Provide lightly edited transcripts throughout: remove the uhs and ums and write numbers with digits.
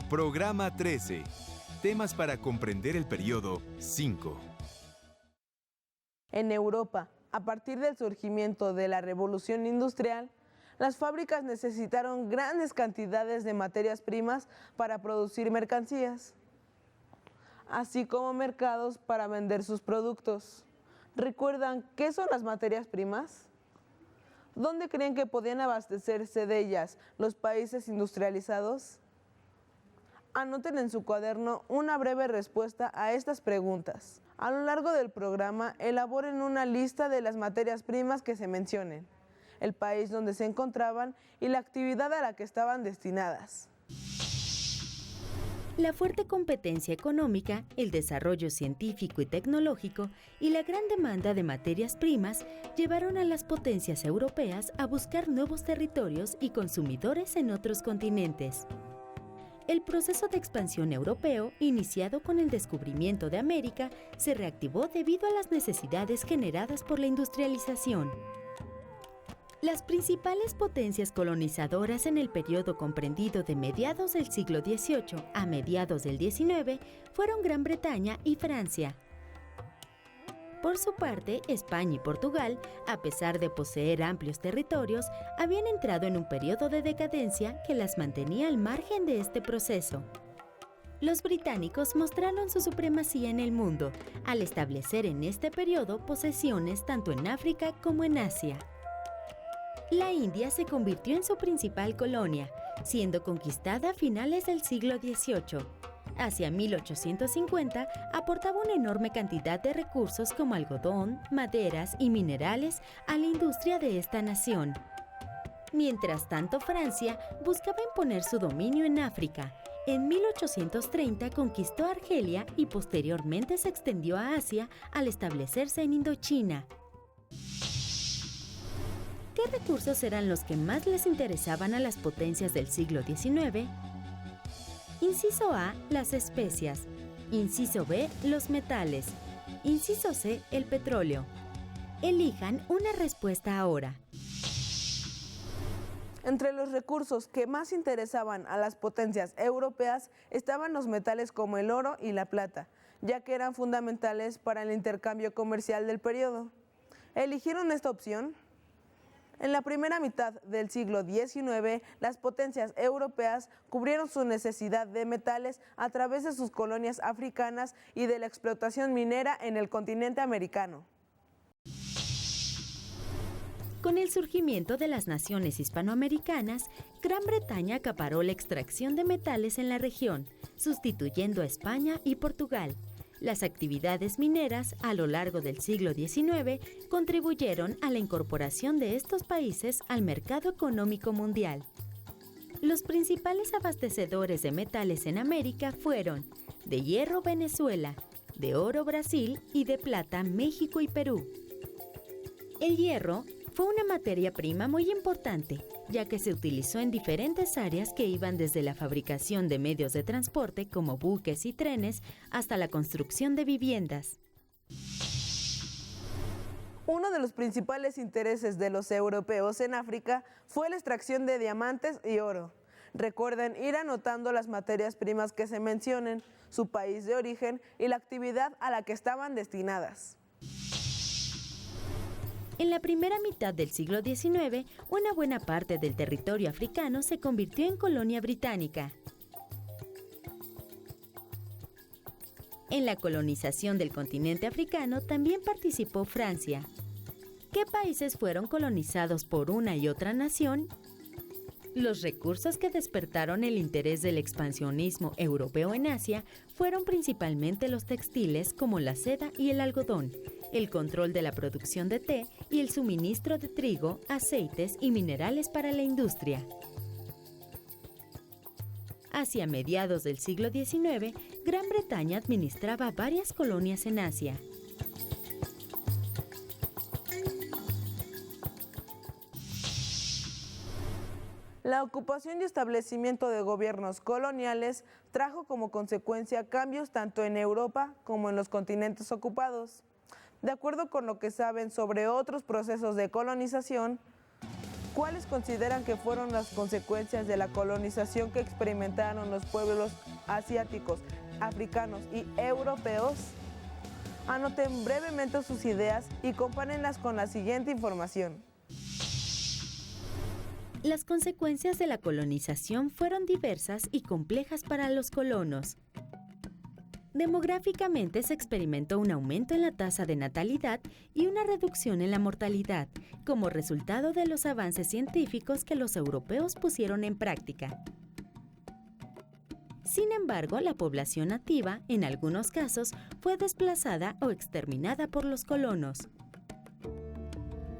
Programa 13. Temas para comprender el periodo 5. En Europa, a partir del surgimiento de la Revolución Industrial, las fábricas necesitaron grandes cantidades de materias primas para producir mercancías, así como mercados para vender sus productos. ¿Recuerdan qué son las materias primas? ¿Dónde creen que podían abastecerse de ellas los países industrializados? Anoten en su cuaderno una breve respuesta a estas preguntas. A lo largo del programa, elaboren una lista de las materias primas que se mencionen, el país donde se encontraban y la actividad a la que estaban destinadas. La fuerte competencia económica, el desarrollo científico y tecnológico y la gran demanda de materias primas llevaron a las potencias europeas a buscar nuevos territorios y consumidores en otros continentes. El proceso de expansión europeo, iniciado con el descubrimiento de América, se reactivó debido a las necesidades generadas por la industrialización. Las principales potencias colonizadoras en el periodo comprendido de mediados del siglo XVIII a mediados del XIX fueron Gran Bretaña y Francia. Por su parte, España y Portugal, a pesar de poseer amplios territorios, habían entrado en un periodo de decadencia que las mantenía al margen de este proceso. Los británicos mostraron su supremacía en el mundo, al establecer en este periodo posesiones tanto en África como en Asia. La India se convirtió en su principal colonia, siendo conquistada a finales del siglo XVIII. Hacia 1850 aportaba una enorme cantidad de recursos como algodón, maderas y minerales a la industria de esta nación. Mientras tanto, Francia buscaba imponer su dominio en África. En 1830 conquistó Argelia y posteriormente se extendió a Asia al establecerse en Indochina. ¿Qué recursos eran los que más les interesaban a las potencias del siglo XIX? Inciso A, las especias. Inciso B, los metales. Inciso C, el petróleo. Elijan una respuesta ahora. Entre los recursos que más interesaban a las potencias europeas estaban los metales como el oro y la plata, ya que eran fundamentales para el intercambio comercial del periodo. ¿Eligieron esta opción? En la primera mitad del siglo XIX, las potencias europeas cubrieron su necesidad de metales a través de sus colonias africanas y de la explotación minera en el continente americano. Con el surgimiento de las naciones hispanoamericanas, Gran Bretaña acaparó la extracción de metales en la región, sustituyendo a España y Portugal. Las actividades mineras a lo largo del siglo XIX contribuyeron a la incorporación de estos países al mercado económico mundial. Los principales abastecedores de metales en América fueron de hierro Venezuela, de oro Brasil y de plata México y Perú. El hierro fue una materia prima muy importante, ya que se utilizó en diferentes áreas que iban desde la fabricación de medios de transporte como buques y trenes hasta la construcción de viviendas. Uno de los principales intereses de los europeos en África fue la extracción de diamantes y oro. Recuerden ir anotando las materias primas que se mencionen, su país de origen y la actividad a la que estaban destinadas. En la primera mitad del siglo XIX, una buena parte del territorio africano se convirtió en colonia británica. En la colonización del continente africano también participó Francia. ¿Qué países fueron colonizados por una y otra nación? Los recursos que despertaron el interés del expansionismo europeo en Asia fueron principalmente los textiles como la seda y el algodón, el control de la producción de té y el suministro de trigo, aceites y minerales para la industria. Hacia mediados del siglo XIX, Gran Bretaña administraba varias colonias en Asia. La ocupación y establecimiento de gobiernos coloniales trajo como consecuencia cambios tanto en Europa como en los continentes ocupados. De acuerdo con lo que saben sobre otros procesos de colonización, ¿Cuáles consideran que fueron las consecuencias de la colonización que experimentaron los pueblos asiáticos, africanos y europeos? Anoten brevemente sus ideas y compárenlas con la siguiente información. Las consecuencias de la colonización fueron diversas y complejas para los colonos. Demográficamente se experimentó un aumento en la tasa de natalidad y una reducción en la mortalidad, como resultado de los avances científicos que los europeos pusieron en práctica. Sin embargo, la población nativa, en algunos casos, fue desplazada o exterminada por los colonos.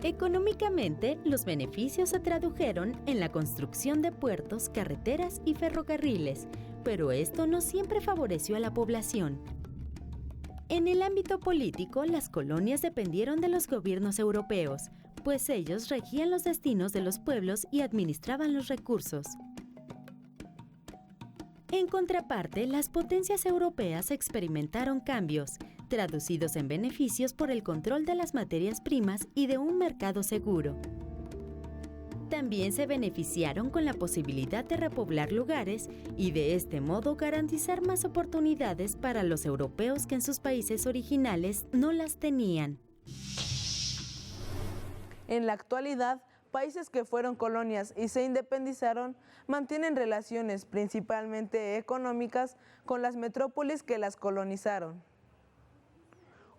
Económicamente, los beneficios se tradujeron en la construcción de puertos, carreteras y ferrocarriles, pero esto no siempre favoreció a la población. En el ámbito político, las colonias dependieron de los gobiernos europeos, pues ellos regían los destinos de los pueblos y administraban los recursos. En contraparte, las potencias europeas experimentaron cambios, traducidos en beneficios por el control de las materias primas y de un mercado seguro. También se beneficiaron con la posibilidad de repoblar lugares y de este modo garantizar más oportunidades para los europeos que en sus países originales no las tenían. En la actualidad, países que fueron colonias y se independizaron mantienen relaciones principalmente económicas con las metrópolis que las colonizaron.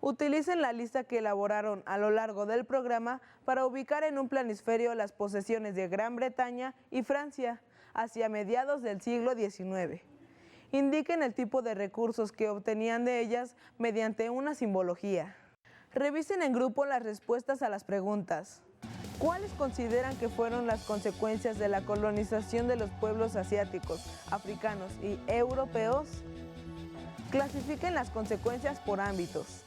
Utilicen la lista que elaboraron a lo largo del programa para ubicar en un planisferio las posesiones de Gran Bretaña y Francia hacia mediados del siglo XIX. Indiquen el tipo de recursos que obtenían de ellas mediante una simbología. Revisen en grupo las respuestas a las preguntas. ¿Cuáles consideran que fueron las consecuencias de la colonización de los pueblos asiáticos, africanos y europeos? Clasifiquen las consecuencias por ámbitos.